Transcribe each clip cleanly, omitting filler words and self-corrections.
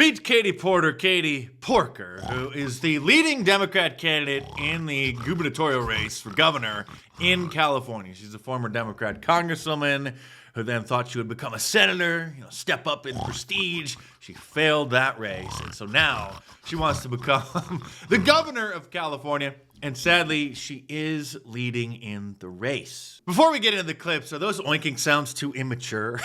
Meet Katie Porker, who is the leading Democrat candidate in the gubernatorial race for governor in California. She's a former Democrat congresswoman who then thought she would become a senator, step up in prestige. She failed that race, and so now she wants to become the governor of California. And sadly, she is leading in the race. Before we get into the clips, are those oinking sounds too immature?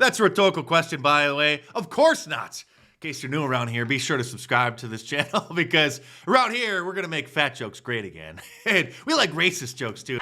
That's a rhetorical question, by the way. Of course not. In case you're new around here, be sure to subscribe to this channel because around here, we're gonna make fat jokes great again. And we like racist jokes too.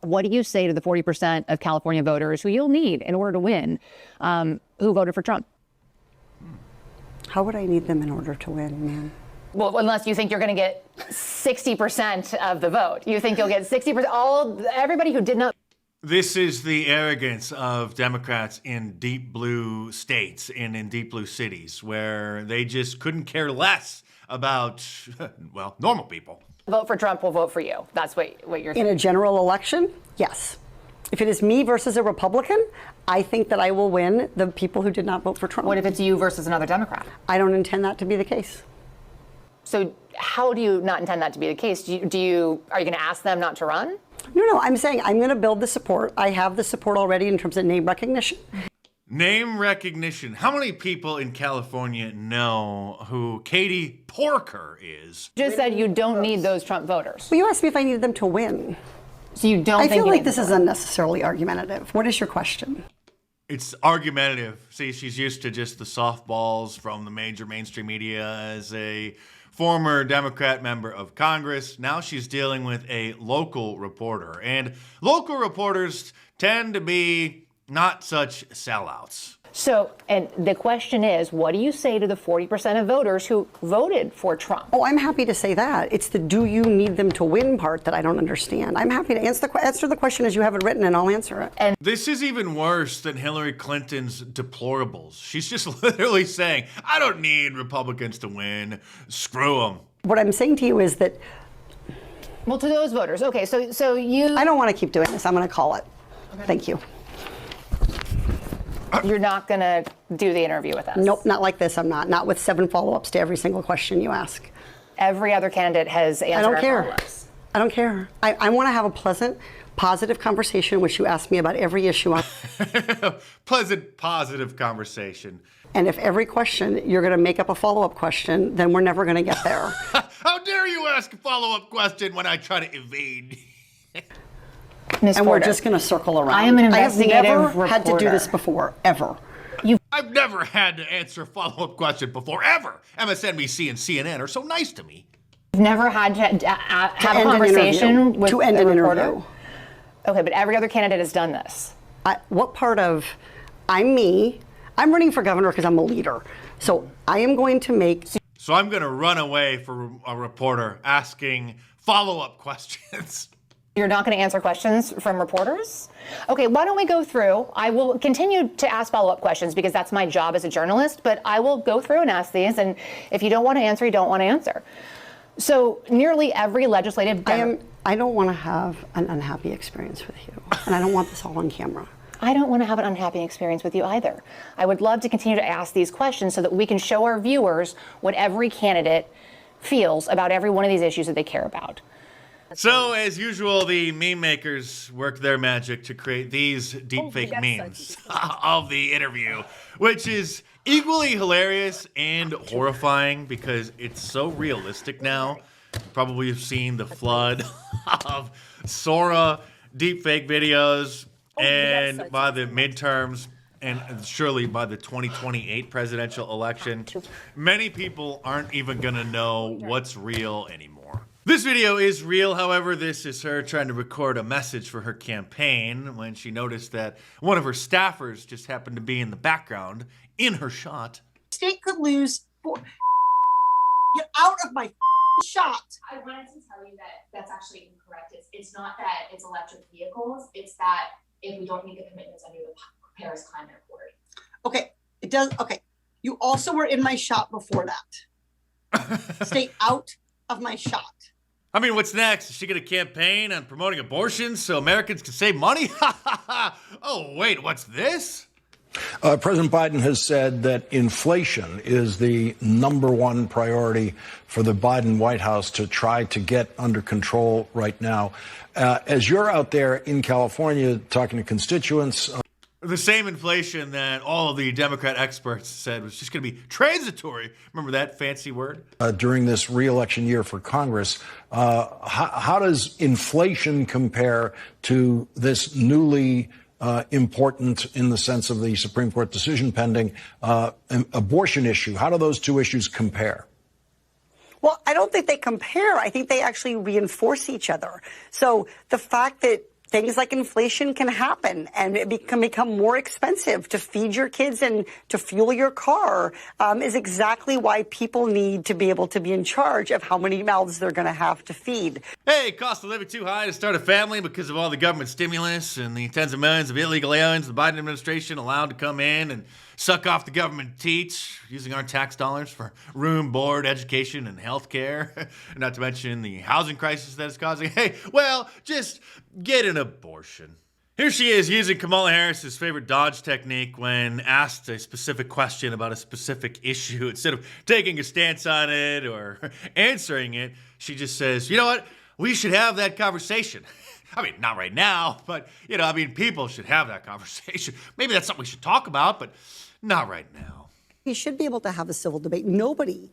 What do you say to the 40% of California voters who you'll need in order to win, who voted for Trump? How would I need them in order to win, man? Well, unless you think you're going to get 60% of the vote. You think you'll get 60%, everybody who did not. This is the arrogance of Democrats in deep blue states and in deep blue cities where they just couldn't care less about, well, normal people. Vote for Trump will vote for you. That's what you're saying. In a general election, yes. If it is me versus a Republican, I think that I will win the people who did not vote for Trump. What if it's you versus another Democrat? I don't intend that to be the case. So how do you not intend that to be the case? Are you going to ask them not to run? No, I'm saying I'm going to build the support. I have the support already in terms of name recognition. Name recognition. How many people in California know who Katie Porker is? You just said you don't need those Trump voters. Well, you asked me if I needed them to win. So you don't I think feel like this is unnecessarily argumentative. What is your question? It's argumentative. See, she's used to just the softballs from the major mainstream media as a former Democrat member of Congress. Now she's dealing with a local reporter. And local reporters tend to be not such sellouts. So, and the question is, what do you say to the 40% of voters who voted for Trump? Oh, I'm happy to say that. It's the do you need them to win part that I don't understand. I'm happy to answer the question as you have it written, and I'll answer it. And this is even worse than Hillary Clinton's deplorables. She's just literally saying, I don't need Republicans to win. Screw them. What I'm saying to you is that... Well, to those voters. Okay, so you... I don't want to keep doing this. I'm going to call it. Okay. Thank you. You're not going to do the interview with us? Nope, not like this. I'm not. Not with 7 follow-ups to every single question you ask. Every other candidate has answered. I don't care. Follow-ups. I don't care. I want to have a pleasant, positive conversation in which you ask me about every issue. Pleasant, positive conversation. And if every question you're going to make up a follow-up question, then we're never going to get there. How dare you ask a follow-up question when I try to evade? And we're just going to circle around. I am an investigative I have never reporter. had to do this before, ever. I've never had to answer a follow-up question before, ever. MSNBC and CNN are so nice to me. You've never had to have a conversation with to end a an reporter? interview. Okay, but every other candidate has done this. What part of I'm me? I'm running for governor because I'm a leader. So I am going to make... So I'm going to run away for a reporter asking follow-up questions. You're not going to answer questions from reporters? Okay, why don't we go through? I will continue to ask follow-up questions because that's my job as a journalist, but I will go through and ask these, and if you don't want to answer, you don't want to answer. So nearly every legislative... I don't want to have an unhappy experience with you, and I don't want this all on camera. I don't want to have an unhappy experience with you either. I would love to continue to ask these questions so that we can show our viewers what every candidate feels about every one of these issues that they care about. So, as usual, the meme makers work their magic to create these deepfake memes of the interview, which is equally hilarious and horrifying because it's so realistic now. Probably you've seen the flood of Sora deepfake videos, and by the midterms, and surely by the 2028 presidential election, many people aren't even going to know what's real anymore. This video is real, however, this is her trying to record a message for her campaign when she noticed that one of her staffers just happened to be in the background in her shot. State could lose. Get out of my shot. I wanted to tell you that that's actually incorrect. It's not that it's electric vehicles. It's that if we don't meet the commitments under the Paris Climate Accord. Okay, it does. Okay, you also were in my shot before that. Stay out of my shot. I mean, what's next? Is she going to campaign on promoting abortion so Americans can save money? Oh, wait, what's this? President Biden has said that inflation is the #1 priority for the Biden White House to try to get under control right now. As you're out there in California talking to constituents, the same inflation that all of the Democrat experts said was just going to be transitory. Remember that fancy word? During this re-election year for Congress, how does inflation compare to this newly important, in the sense of the Supreme Court decision pending, abortion issue? How do those two issues compare? Well, I don't think they compare. I think they actually reinforce each other. So the fact that things like inflation can happen and it can become more expensive to feed your kids and to fuel your car is exactly why people need to be able to be in charge of how many mouths they're going to have to feed. Hey, cost of living too high to start a family because of all the government stimulus and the tens of millions of illegal aliens the Biden administration allowed to come in and suck off the government teats using our tax dollars for room, board, education, and health care. Not to mention the housing crisis that it's causing. Hey, well, just get an abortion. Here she is using Kamala Harris's favorite dodge technique when asked a specific question about a specific issue. Instead of taking a stance on it or answering it, she just says, you know what? We should have that conversation. I mean, not right now, but, people should have that conversation. Maybe that's something we should talk about, but not right now. We should be able to have a civil debate. Nobody,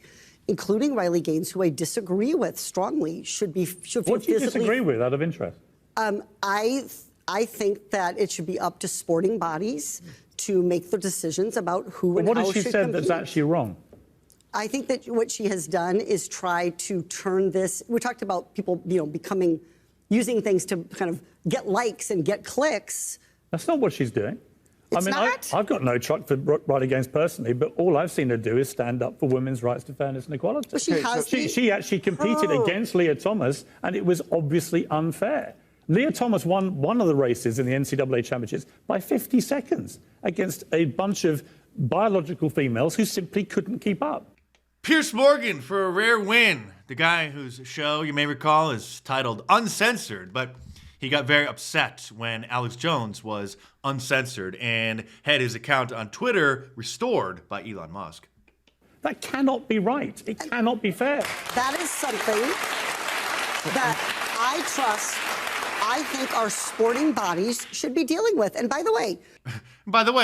including Riley Gaines, who I disagree with strongly, should feel What do you disagree with, out of interest? I think that it should be up to sporting bodies to make the decisions about who and how should compete. What has she said that's actually wrong? I think that what she has done is try to turn this. We talked about people, using things to kind of get likes and get clicks. That's not what she's doing. It's not? I've got no truck for Riley Gaines personally, but all I've seen her do is stand up for women's rights to fairness and equality. But she actually competed against Leah Thomas, and it was obviously unfair. Leah Thomas won one of the races in the NCAA championships by 50 seconds against a bunch of biological females who simply couldn't keep up. Pierce Morgan for a rare win. The guy whose show, you may recall, is titled Uncensored, but he got very upset when Alex Jones was uncensored and had his account on Twitter restored by Elon Musk. That cannot be right. It cannot be fair. That is something that I think our sporting bodies should be dealing with. And by the way,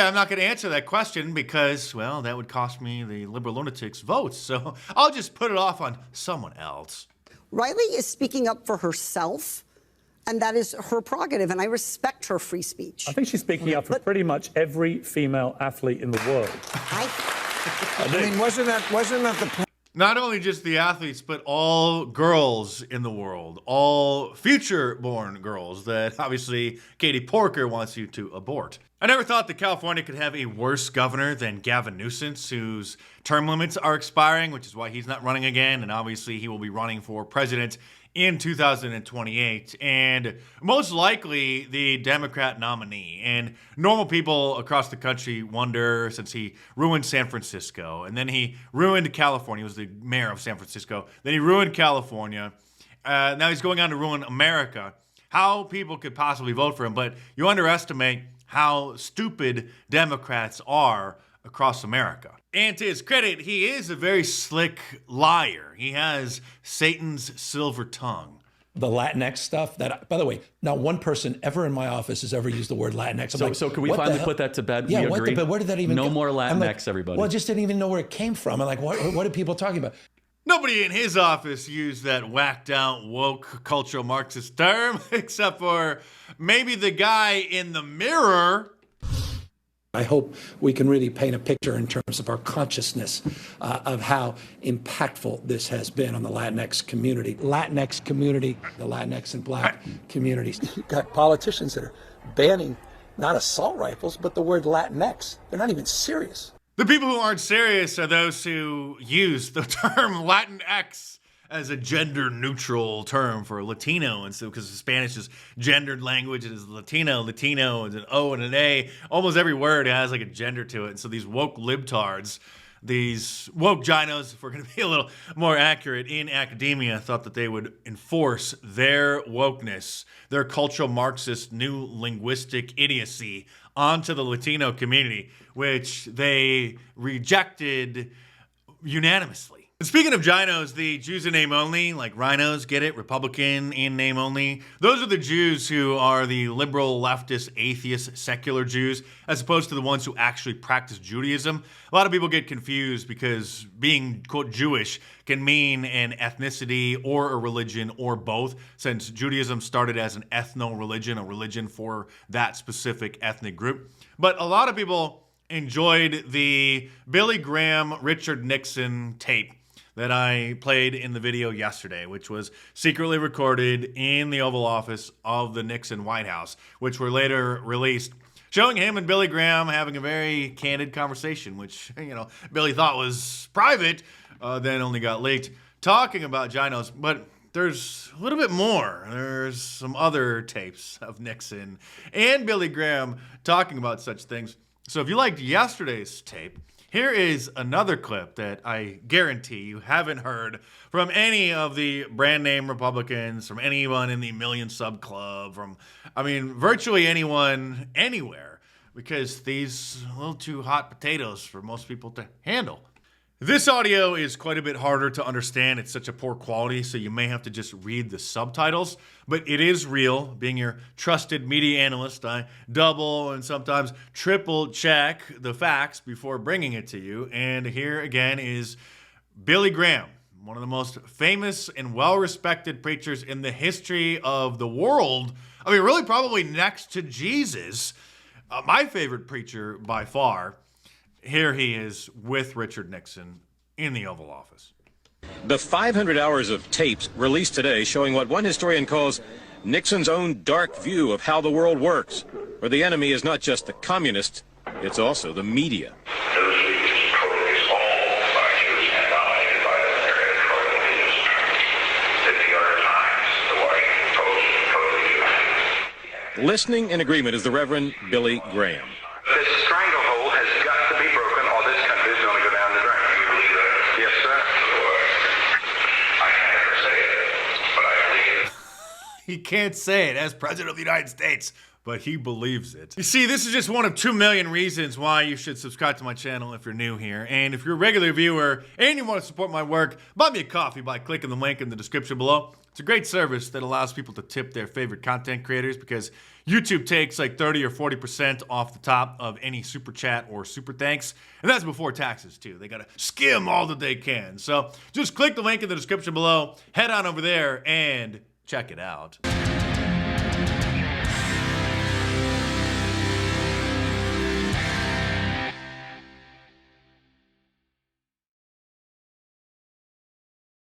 I'm not going to answer that question because, well, that would cost me the liberal lunatics' votes. So I'll just put it off on someone else. Riley is speaking up for herself, and that is her prerogative, and I respect her free speech. I think she's speaking up for pretty much every female athlete in the world. Wasn't that the point? Not only just the athletes, but all girls in the world, all future-born girls that obviously Katie Porker wants you to abort. I never thought that California could have a worse governor than Gavin Newsom, whose term limits are expiring, which is why he's not running again, and obviously he will be running for president in 2028, and most likely the Democrat nominee. And normal people across the country wonder, since he ruined San Francisco, and then he ruined California, he was the mayor of San Francisco, then he ruined California, now he's going on to ruin America, how people could possibly vote for him. But you underestimate how stupid Democrats are across America. And to his credit, he is a very slick liar. He has Satan's silver tongue. The Latinx stuff, that, by the way, not one person ever in my office has ever used the word Latinx. So can we finally put that to bed? Yeah, we agree? but where did that even No go? more Latinx, everybody. Well, I just didn't even know where it came from. I'm like, what are people talking about? Nobody in his office used that whacked out woke cultural Marxist term, except for maybe the guy in the mirror. I hope we can really paint a picture in terms of our consciousness of how impactful this has been on the Latinx community. The Latinx and Black communities. You've got politicians that are banning not assault rifles, but the word Latinx. They're not even serious. The people who aren't serious are those who use the term Latinx as a gender-neutral term for Latino, and so because Spanish is gendered language, it is Latino is an O and an A. Almost every word has like a gender to it. And so these woke libtards, these woke ginos, if we're going to be a little more accurate in academia, thought that they would enforce their wokeness, their cultural Marxist new linguistic idiocy onto the Latino community, which they rejected unanimously. And speaking of ginos, the Jews in name only, like rhinos, get it? Republican in name only. Those are the Jews who are the liberal, leftist, atheist, secular Jews, as opposed to the ones who actually practice Judaism. A lot of people get confused because being, quote, Jewish can mean an ethnicity or a religion or both, since Judaism started as an ethno-religion, a religion for that specific ethnic group. But a lot of people enjoyed the Billy Graham, Richard Nixon tape that I played in the video yesterday, which was secretly recorded in the Oval Office of the Nixon White House, which were later released, showing him and Billy Graham having a very candid conversation, which, Billy thought was private, then only got leaked, talking about ginos. But there's a little bit more. There's some other tapes of Nixon and Billy Graham talking about such things. So if you liked yesterday's tape, here is another clip that I guarantee you haven't heard from any of the brand name Republicans, from anyone in the Million Sub Club, from, virtually anyone, anywhere, because these are a little too hot potatoes for most people to handle. This audio is quite a bit harder to understand. It's such a poor quality, so you may have to just read the subtitles. But it is real. Being your trusted media analyst, I double and sometimes triple check the facts before bringing it to you. And here again is Billy Graham, one of the most famous and well-respected preachers in the history of the world. Really probably next to Jesus. My favorite preacher by far. Here he is with Richard Nixon in the Oval Office. The 500 hours of tapes released today showing what one historian calls Nixon's own dark view of how the world works, where the enemy is not just the communists, it's also the media. Listening in agreement is the Reverend Billy Graham. This stranglehold has got to be broken or this country is going to go down the drain. You believe that? Yes, sir. I can't ever say it, but I believe it. He can't say it as President of the United States, but he believes it. You see, this is just one of 2 million reasons why you should subscribe to my channel if you're new here. And if you're a regular viewer and you want to support my work, buy me a coffee by clicking the link in the description below. It's a great service that allows people to tip their favorite content creators because YouTube takes like 30 or 40% off the top of any super chat or super thanks. And that's before taxes too. They got to skim all that they can. So just click the link in the description below, head on over there and check it out.